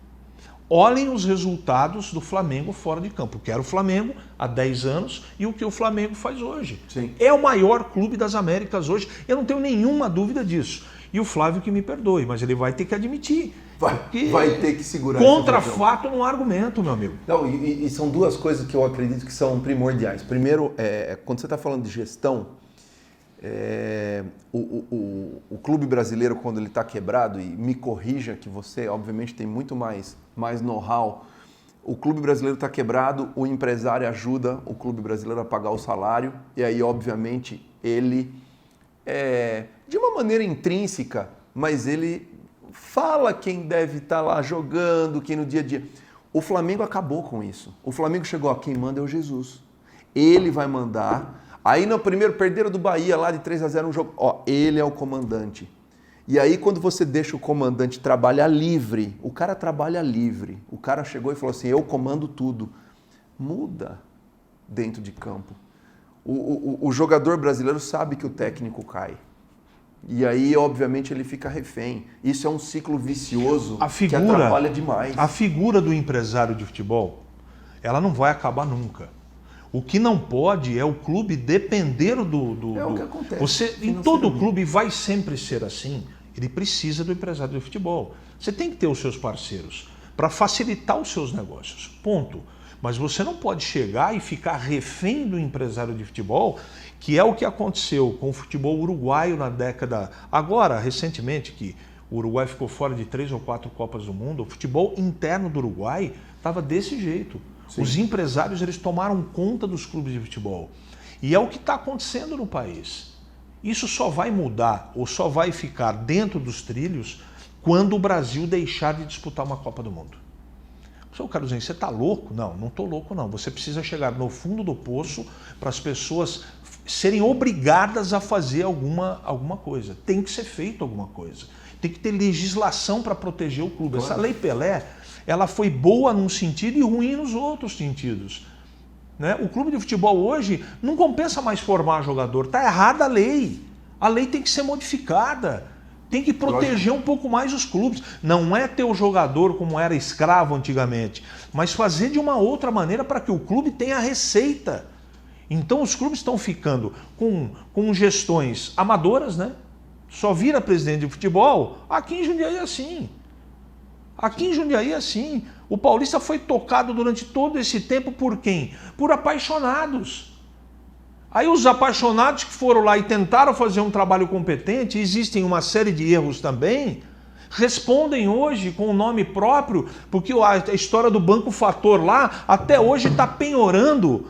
Olhem os resultados do Flamengo fora de campo. O que era o Flamengo há 10 anos e o que o Flamengo faz hoje. Sim. É o maior clube das Américas hoje. Eu não tenho nenhuma dúvida disso. E o Flávio que me perdoe, mas ele vai ter que admitir. Vai ter que segurar. Contra fato não há argumento, meu amigo. Não, e são duas coisas que eu acredito que são primordiais. Primeiro, quando você está falando de gestão, o clube brasileiro, quando ele está quebrado, e me corrija que você, obviamente, tem muito mais know-how, o clube brasileiro está quebrado, o empresário ajuda o clube brasileiro a pagar o salário, e aí, obviamente, ele, de uma maneira intrínseca, mas ele fala quem deve estar lá jogando, quem no dia a dia. O Flamengo acabou com isso. O Flamengo chegou, quem manda é o Jesus. Ele vai mandar. Aí no primeiro perderam do Bahia lá de 3-0 um jogo. Ele é o comandante. E aí quando você deixa o comandante trabalhar livre, o cara trabalha livre. O cara chegou e falou assim, eu comando tudo. Muda dentro de campo. O jogador brasileiro sabe que o técnico cai. E aí, obviamente, ele fica refém. Isso é um ciclo vicioso que atrapalha demais. A figura do empresário de futebol, ela não vai acabar nunca. O que não pode é o clube depender do... É o que acontece. Em todo clube vai sempre ser assim. Ele precisa do empresário de futebol. Você tem que ter os seus parceiros para facilitar os seus negócios. Ponto. Mas você não pode chegar e ficar refém do empresário de futebol, que é o que aconteceu com o futebol uruguaio na década... Agora, recentemente, que o Uruguai ficou fora de 3 ou 4 Copas do Mundo, o futebol interno do Uruguai estava desse jeito. Sim. Os empresários eles tomaram conta dos clubes de futebol. E é o que está acontecendo no país. Isso só vai mudar ou só vai ficar dentro dos trilhos quando o Brasil deixar de disputar uma Copa do Mundo. Seu Carlosinho, você está louco? Não, não estou louco não. Você precisa chegar no fundo do poço para as pessoas serem obrigadas a fazer alguma coisa. Tem que ser feito alguma coisa. Tem que ter legislação para proteger o clube. Claro. Essa Lei Pelé, ela foi boa num sentido e ruim nos outros sentidos. Né? O clube de futebol hoje não compensa mais formar jogador. Está errada a lei. A lei tem que ser modificada. Tem que proteger um pouco mais os clubes. Não é ter o jogador como era escravo antigamente, mas fazer de uma outra maneira para que o clube tenha receita. Então os clubes estão ficando com gestões amadoras, né? Só vira presidente de futebol. Aqui em Jundiaí é assim. Aqui em Jundiaí é assim. O Paulista foi tocado durante todo esse tempo por quem? Por apaixonados. Aí os apaixonados que foram lá e tentaram fazer um trabalho competente, existem uma série de erros também, respondem hoje com o nome próprio, porque a história do Banco Fator lá, até hoje está penhorando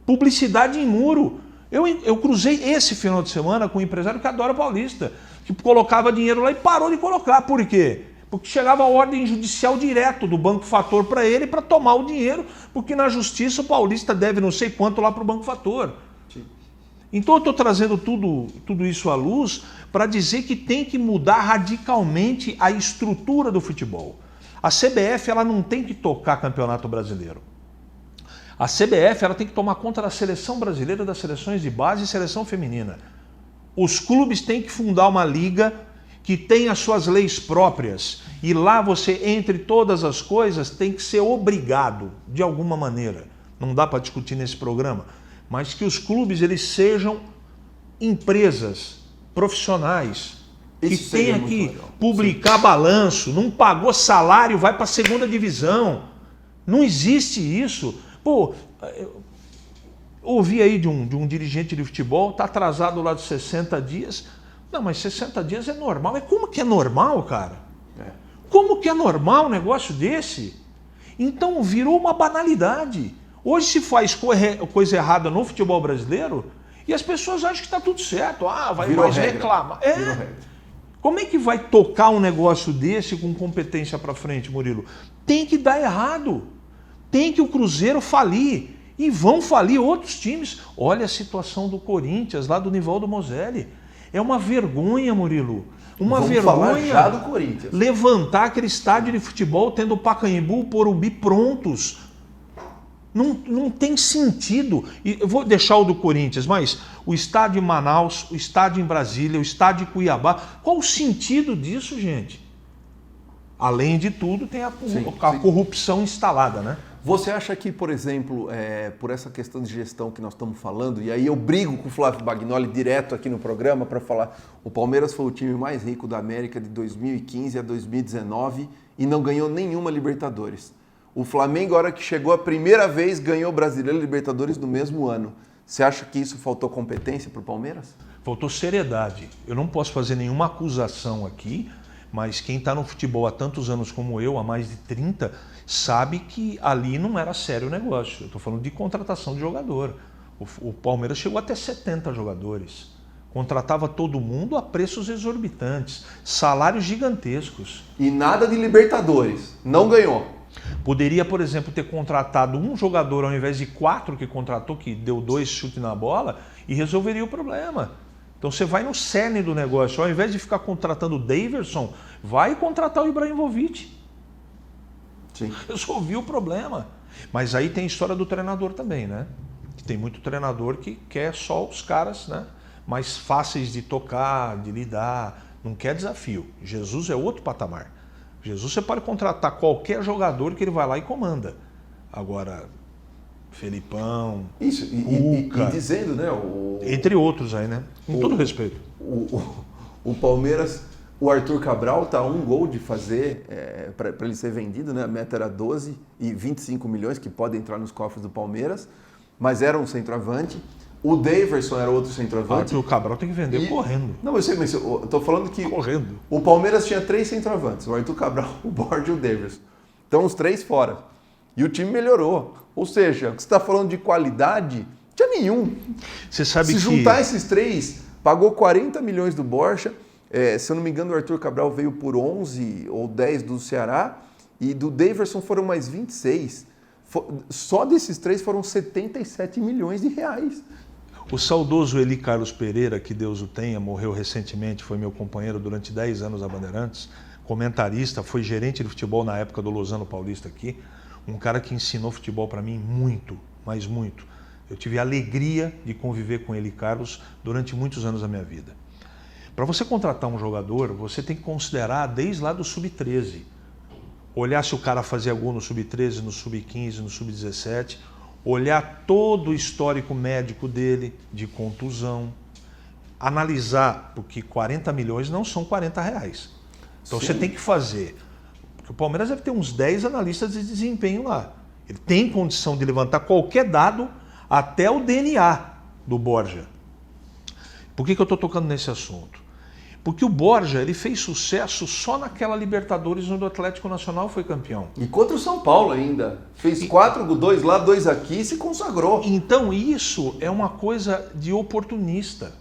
publicidade em muro. Eu cruzei esse final de semana com um empresário que adora Paulista, que colocava dinheiro lá e parou de colocar. Por quê? Porque chegava a ordem judicial direto do Banco Fator para ele para tomar o dinheiro, porque na justiça o Paulista deve não sei quanto lá para o Banco Fator. Sim. Então eu estou trazendo tudo isso à luz para dizer que tem que mudar radicalmente a estrutura do futebol. A CBF ela não tem que tocar campeonato brasileiro. A CBF ela tem que tomar conta da seleção brasileira, das seleções de base e seleção feminina. Os clubes têm que fundar uma liga que tem as suas leis próprias, e lá você, entre todas as coisas, tem que ser obrigado, de alguma maneira, não dá para discutir nesse programa, mas que os clubes eles sejam empresas profissionais, que tenha que publicar balanço, não pagou salário, vai para a segunda divisão. Não existe isso. Pô, ouvi aí de um dirigente de futebol, está atrasado lá de 60 dias, não, mas 60 dias é normal. Mas como que é normal, cara? Como que é normal um negócio desse? Então virou uma banalidade. Hoje se faz coisa errada no futebol brasileiro e as pessoas acham que está tudo certo. Vai reclamar. Como é que vai tocar um negócio desse com competência para frente, Murilo? Tem que dar errado. Tem que o Cruzeiro falir. E vão falir outros times. Olha a situação do Corinthians, lá do Nivaldo Moselli. É uma vergonha, Murilo. Vamos falar já do Corinthians. Levantar aquele estádio de futebol tendo o Pacaembu, o Porumbi prontos. Não tem sentido. E eu vou deixar o do Corinthians, mas o estádio em Manaus, o estádio em Brasília, o estádio em Cuiabá, qual o sentido disso, gente? Além de tudo, tem a corrupção instalada, né? Você acha que, por exemplo, por essa questão de gestão que nós estamos falando, e aí eu brigo com o Flávio Bagnoli direto aqui no programa para falar, o Palmeiras foi o time mais rico da América de 2015 a 2019 e não ganhou nenhuma Libertadores. O Flamengo, a hora que chegou a primeira vez, ganhou o Brasileiro e Libertadores no mesmo ano. Você acha que isso faltou competência para o Palmeiras? Faltou seriedade. Eu não posso fazer nenhuma acusação aqui, mas quem está no futebol há tantos anos como eu, há mais de 30, sabe que ali não era sério o negócio. Eu estou falando de contratação de jogador. O Palmeiras chegou até 70 jogadores. Contratava todo mundo a preços exorbitantes, salários gigantescos. E nada de Libertadores. Não ganhou. Poderia, por exemplo, ter contratado um jogador ao invés de 4 que contratou, que deu 2 chutes na bola, e resolveria o problema. Então você vai no cerne do negócio. Ao invés de ficar contratando o Daverson, vai contratar o Ibrahimovic. Sim. Resolvi o problema. Mas aí tem a história do treinador também, né? Tem muito treinador que quer só os caras, né, mais fáceis de tocar, de lidar. Não quer desafio. Jesus é outro patamar. Jesus você pode contratar qualquer jogador que ele vai lá e comanda. Agora, Felipão, isso, Cuca, e dizendo, né? Entre outros aí, né? Com todo respeito. O Palmeiras, o Arthur Cabral está a 1 gol de fazer para ele ser vendido, né? A meta era 12 e 25 milhões que podem entrar nos cofres do Palmeiras, mas era um centroavante. O Daverson era outro centroavante. O Cabral tem que vender correndo. Não, eu sei, mas eu estou falando que correndo. O Palmeiras tinha 3 centroavantes, o Arthur Cabral, o Borja e o Daverson. Então os 3 fora. E o time melhorou. Ou seja, o que você está falando de qualidade, não tinha nenhum. Você sabe Se juntar esses 3, pagou 40 milhões do Borja. Se eu não me engano, o Arthur Cabral veio por 11 ou 10 do Ceará. E do Daverson foram mais 26. Só desses 3 foram 77 milhões de reais. O saudoso Eli Carlos Pereira, que Deus o tenha, morreu recentemente, foi meu companheiro durante 10 anos na Bandeirantes, comentarista, foi gerente de futebol na época do Lozano Paulista aqui, um cara que ensinou futebol para mim muito, mas muito. Eu tive a alegria de conviver com Eli Carlos durante muitos anos da minha vida. Para você contratar um jogador, você tem que considerar desde lá do sub-13, olhar se o cara fazia gol no sub-13, no sub-15, no sub-17, olhar todo o histórico médico dele, de contusão, analisar, porque 40 milhões não são 40 reais. Então Sim. Você tem que fazer, porque o Palmeiras deve ter uns 10 analistas de desempenho lá. Ele tem condição de levantar qualquer dado, até o DNA do Borja. Por que eu estou tocando nesse assunto? Porque o Borja ele fez sucesso só naquela Libertadores onde o Atlético Nacional foi campeão. E contra o São Paulo ainda. Fez 4, 2 lá, 2 aqui e se consagrou. Então isso é uma coisa de oportunista.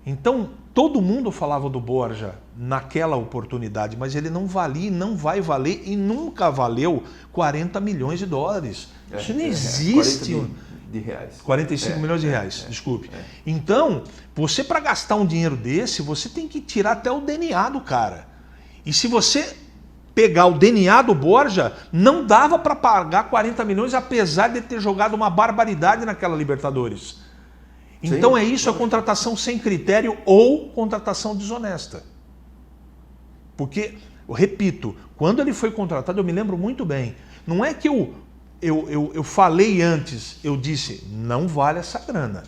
Então todo mundo falava do Borja naquela oportunidade, mas ele não valia, não vai valer e nunca valeu 40 milhões de dólares. Isso não existe. 40 de reais. 45 milhões de reais, desculpe. Então, você para gastar um dinheiro desse, você tem que tirar até o DNA do cara. E se você pegar o DNA do Borja, não dava para pagar 40 milhões, apesar de ter jogado uma barbaridade naquela Libertadores. Então é isso, a contratação sem critério ou contratação desonesta. Porque, eu repito, quando ele foi contratado, eu me lembro muito bem, não é que eu falei antes, eu disse, não vale essa grana.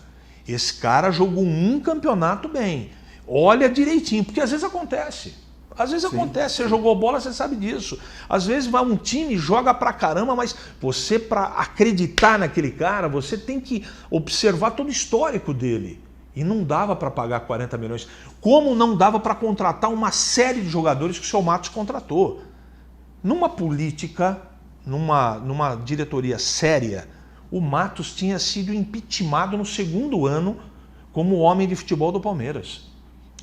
Esse cara jogou um campeonato bem. Olha direitinho, porque às vezes acontece. Às vezes acontece, você jogou bola, você sabe disso. Às vezes vai um time, joga pra caramba, mas você, para acreditar naquele cara, você tem que observar todo o histórico dele. E não dava para pagar 40 milhões. Como não dava para contratar uma série de jogadores que o seu Matos contratou. Numa política, numa diretoria séria, o Matos tinha sido impeachmentado no 2º ano como homem de futebol do Palmeiras.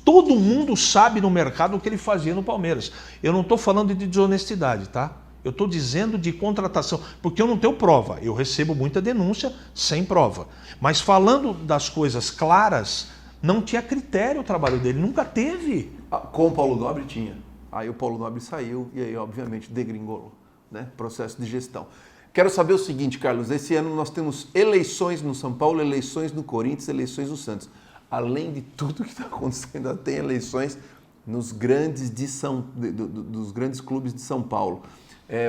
Todo mundo sabe no mercado o que ele fazia no Palmeiras. Eu não estou falando de desonestidade, tá? Eu estou dizendo de contratação, porque eu não tenho prova. Eu recebo muita denúncia sem prova. Mas falando das coisas claras, não tinha critério o trabalho dele, nunca teve. Com o Paulo Nobre tinha. Aí o Paulo Nobre saiu e aí, obviamente, degringolou, né? Processo de gestão. Quero saber o seguinte, Carlos, esse ano nós temos eleições no São Paulo, eleições no Corinthians, eleições no Santos. Além de tudo que está acontecendo, tem eleições nos grandes dos grandes clubes de São Paulo.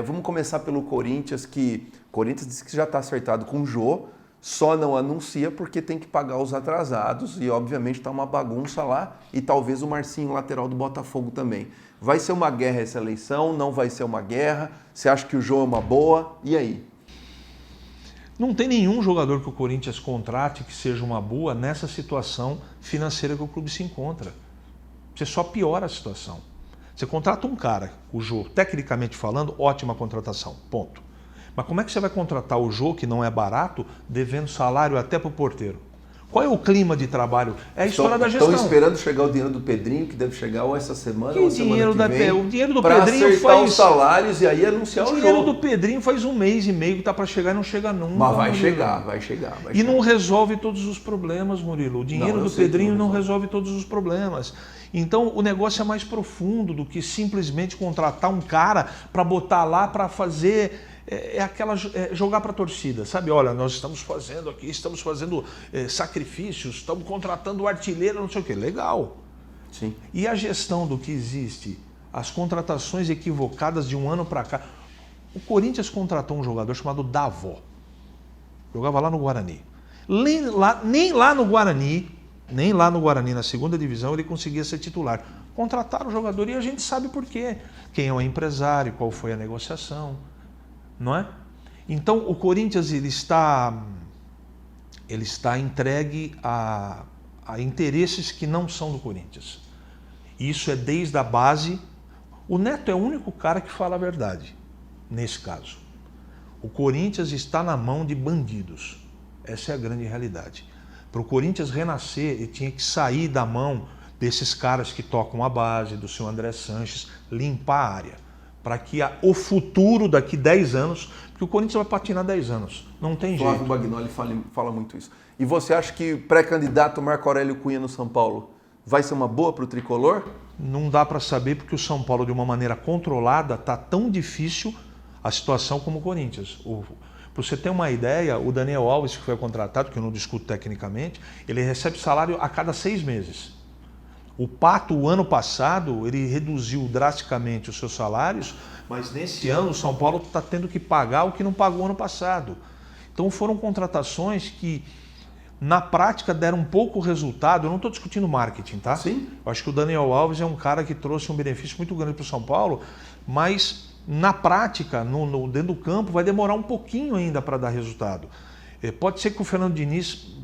Vamos começar pelo Corinthians, que o Corinthians disse que já está acertado com o Jô, só não anuncia porque tem que pagar os atrasados e obviamente está uma bagunça lá, e talvez o Marcinho, lateral do Botafogo, também. Vai ser uma guerra essa eleição? Não vai ser uma guerra? Você acha que o Jô é uma boa? E aí? Não tem nenhum jogador que o Corinthians contrate que seja uma boa nessa situação financeira que o clube se encontra. Você só piora a situação. Você contrata um cara, o Jô, tecnicamente falando, ótima contratação, ponto. Mas como é que você vai contratar o Jô, que não é barato, devendo salário até para o porteiro? Qual é o clima de trabalho? É a história da gestão. Estão esperando chegar o dinheiro do Pedrinho, que deve chegar ou essa semana ou semana que vem. O dinheiro do Pedrinho Pedrinho acertar os salários e aí anunciar o jogo. O dinheiro do Pedrinho faz 1 mês e meio que está para chegar e não chega nunca. Mas vai chegar. E não resolve todos os problemas, Murilo. O dinheiro do Pedrinho não resolve todos os problemas. Então o negócio é mais profundo do que simplesmente contratar um cara para botar lá para fazer... jogar para a torcida, sabe? Olha, nós estamos fazendo sacrifícios, estamos contratando artilheiro, não sei o quê. Legal. Sim. E a gestão do que existe, as contratações equivocadas de um ano para cá. O Corinthians contratou um jogador chamado Davó. Jogava lá no Guarani. Nem lá no Guarani, na segunda divisão, ele conseguia ser titular. Contrataram o jogador e a gente sabe por quê. Quem é o empresário, qual foi a negociação. Não é? Então o Corinthians ele está entregue a interesses que não são do Corinthians. Isso é desde a base. O Neto é o único cara que fala a verdade nesse caso. O Corinthians está na mão de bandidos. Essa é a grande realidade. Para o Corinthians renascer, ele tinha que sair da mão desses caras que tocam a base, do seu André Sanches, limpar a área. Para que o futuro daqui 10 anos, porque o Corinthians vai patinar 10 anos, não tem jeito. Flávio Bagnoli fala muito isso. E você acha que pré-candidato Marco Aurélio Cunha no São Paulo vai ser uma boa para o Tricolor? Não dá para saber, porque o São Paulo, de uma maneira controlada, está tão difícil a situação como o Corinthians. Para você ter uma ideia, o Daniel Alves, que foi contratado, que eu não discuto tecnicamente, ele recebe salário a cada 6 meses. O Pato, o ano passado, ele reduziu drasticamente os seus salários, mas nesse ano o São Paulo está tendo que pagar o que não pagou ano passado. Então foram contratações que, na prática, deram pouco resultado. Eu não estou discutindo marketing, tá? Sim. Eu acho que o Daniel Alves é um cara que trouxe um benefício muito grande para o São Paulo, mas na prática, dentro do campo, vai demorar um pouquinho ainda para dar resultado. Pode ser que o Fernando Diniz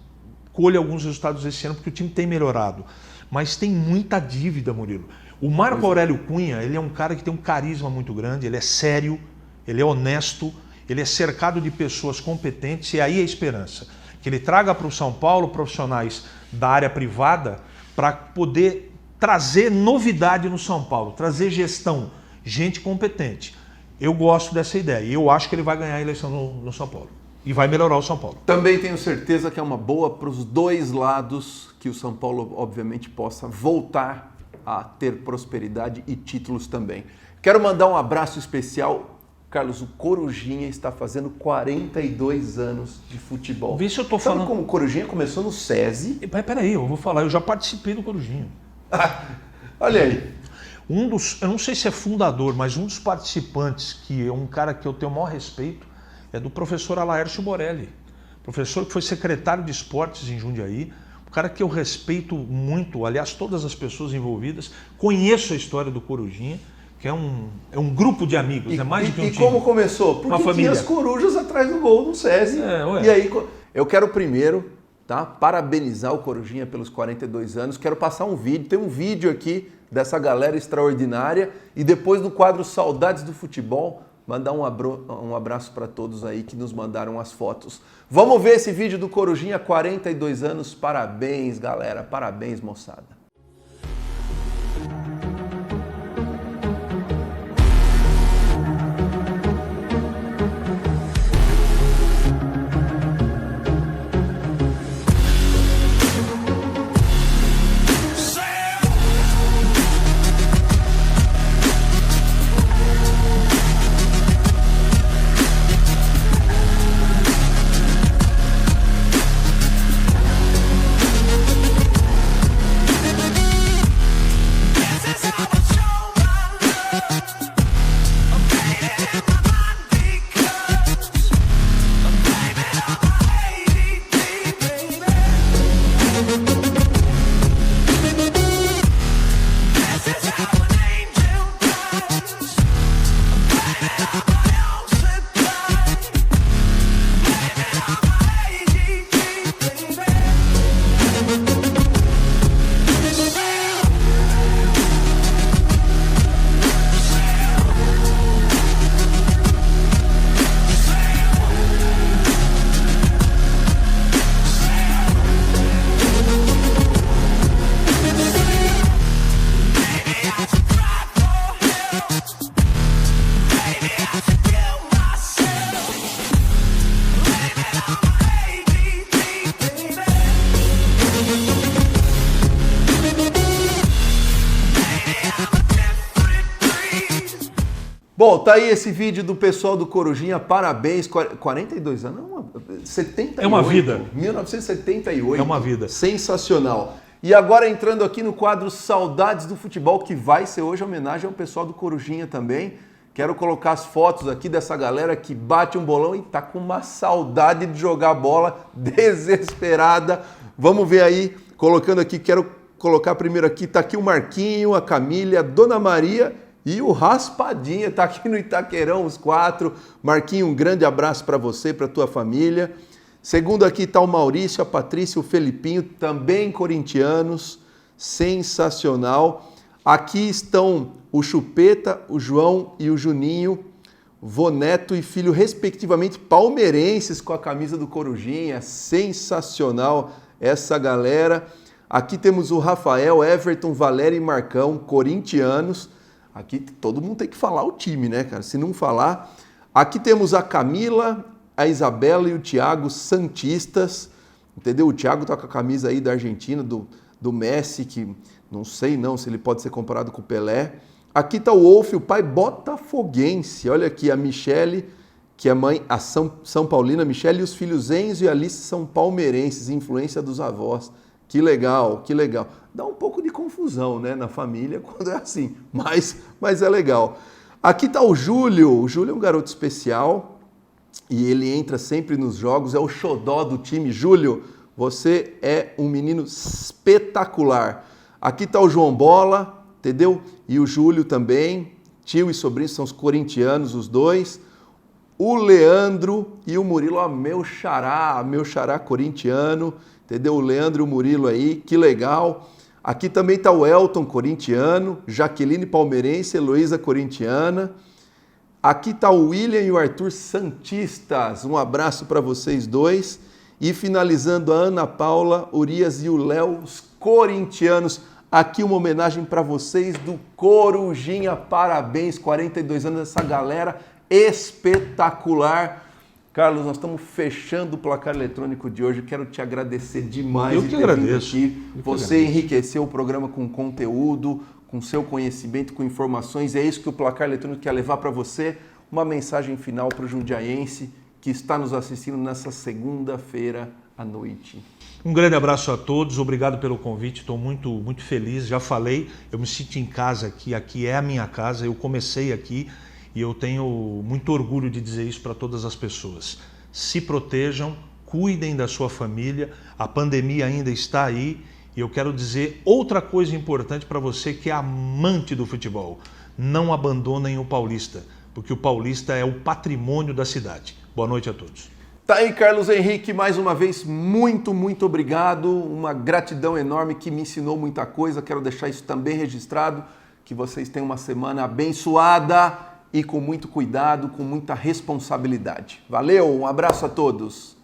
colha alguns resultados esse ano, porque o time tem melhorado. Mas tem muita dívida, Murilo. O Marco Aurélio Cunha, ele é um cara que tem um carisma muito grande, ele é sério, ele é honesto, ele é cercado de pessoas competentes, e aí a esperança. Que ele traga para o São Paulo profissionais da área privada para poder trazer novidade no São Paulo, trazer gestão, gente competente. Eu gosto dessa ideia e eu acho que ele vai ganhar a eleição no São Paulo. E vai melhorar o São Paulo. Também tenho certeza que é uma boa para os dois lados, que o São Paulo, obviamente, possa voltar a ter prosperidade e títulos também. Quero mandar um abraço especial. Carlos, o Corujinha está fazendo 42 anos de futebol. Vê se eu tô falando. Sabe como o Corujinha começou no SESI? Mas peraí, eu vou falar, eu já participei do Corujinha. Olha aí. Eu não sei se é fundador, mas um dos participantes, que é um cara que eu tenho o maior respeito, é do professor Alaércio Borelli, professor que foi secretário de esportes em Jundiaí, um cara que eu respeito muito, aliás, todas as pessoas envolvidas, conheço a história do Corujinha, que é um grupo de amigos, é mais do que um time. E como começou? Porque uma família. Tinha as corujas atrás do gol do SESI. E aí, eu quero primeiro, tá, parabenizar o Corujinha pelos 42 anos, quero passar um vídeo, tem um vídeo aqui dessa galera extraordinária, e depois no quadro Saudades do Futebol, mandar um abraço para todos aí que nos mandaram as fotos. Vamos ver esse vídeo do Corujinha, 42 anos. Parabéns, galera. Parabéns, moçada. Bom, tá aí esse vídeo do pessoal do Corujinha, parabéns, 42 anos, 78. É uma vida. 1978. É uma vida. Sensacional. E agora entrando aqui no quadro Saudades do Futebol, que vai ser hoje homenagem ao pessoal do Corujinha também. Quero colocar as fotos aqui dessa galera que bate um bolão e tá com uma saudade de jogar bola, desesperada. Vamos ver aí, colocando aqui, quero colocar primeiro aqui, tá aqui o Marquinho, a Camila, a Dona Maria e o Raspadinha, tá aqui no Itaquerão, os 4. Marquinho, um grande abraço para você, para tua família. Segundo aqui tá o Maurício, a Patrícia, o Felipinho, também corintianos, sensacional. Aqui estão o Chupeta, o João e o Juninho, vô neto e filho, respectivamente, palmeirenses com a camisa do Corujinha, sensacional essa galera. Aqui temos o Rafael, Everton, Valério e Marcão, corintianos. Aqui todo mundo tem que falar o time, né, cara? Se não falar... Aqui temos a Camila, a Isabela e o Thiago, santistas, entendeu? O Thiago tá com a camisa aí da Argentina, do Messi, que não sei não se ele pode ser comparado com o Pelé. Aqui tá o Wolf, o pai botafoguense. Olha aqui a Michele, que é mãe, a São Paulina, Michele, e os filhos Enzo e Alice são palmeirenses, influência dos avós. Que legal, que legal. Dá um pouco de confusão, né, na família quando é assim, mas é legal. Aqui tá o Júlio é um garoto especial e ele entra sempre nos jogos, é o xodó do time. Júlio, você é um menino espetacular. Aqui tá o João Bola, entendeu? E o Júlio também, tio e sobrinho, são os corintianos, os dois. O Leandro e o Murilo, ó, meu xará corintiano, entendeu? O Leandro e o Murilo aí, que legal. Aqui também está o Elton, corintiano, Jaqueline palmeirense, Heloísa corintiana. Aqui está o William e o Arthur santistas, um abraço para vocês dois. E finalizando a Ana Paula, Urias e o Léo, os corintianos. Aqui uma homenagem para vocês do Corujinha, parabéns, 42 anos dessa galera espetacular. Carlos, nós estamos fechando o placar eletrônico de hoje. Quero te agradecer demais. Eu que agradeço. Você enriqueceu o programa com conteúdo, com seu conhecimento, com informações. É isso que o placar eletrônico quer levar para você. Uma mensagem final para o jundiaense que está nos assistindo nessa segunda-feira à noite. Um grande abraço a todos. Obrigado pelo convite. Estou muito feliz. Já falei, eu me sinto em casa aqui. Aqui é a minha casa. Eu comecei aqui. E eu tenho muito orgulho de dizer isso para todas as pessoas. Se protejam, cuidem da sua família, a pandemia ainda está aí. E eu quero dizer outra coisa importante para você que é amante do futebol. Não abandonem o Paulista, porque o Paulista é o patrimônio da cidade. Boa noite a todos. Tá aí, Carlos Henrique, mais uma vez, muito obrigado. Uma gratidão enorme que me ensinou muita coisa. Quero deixar isso também registrado, que vocês tenham uma semana abençoada e com muito cuidado, com muita responsabilidade. Valeu, um abraço a todos.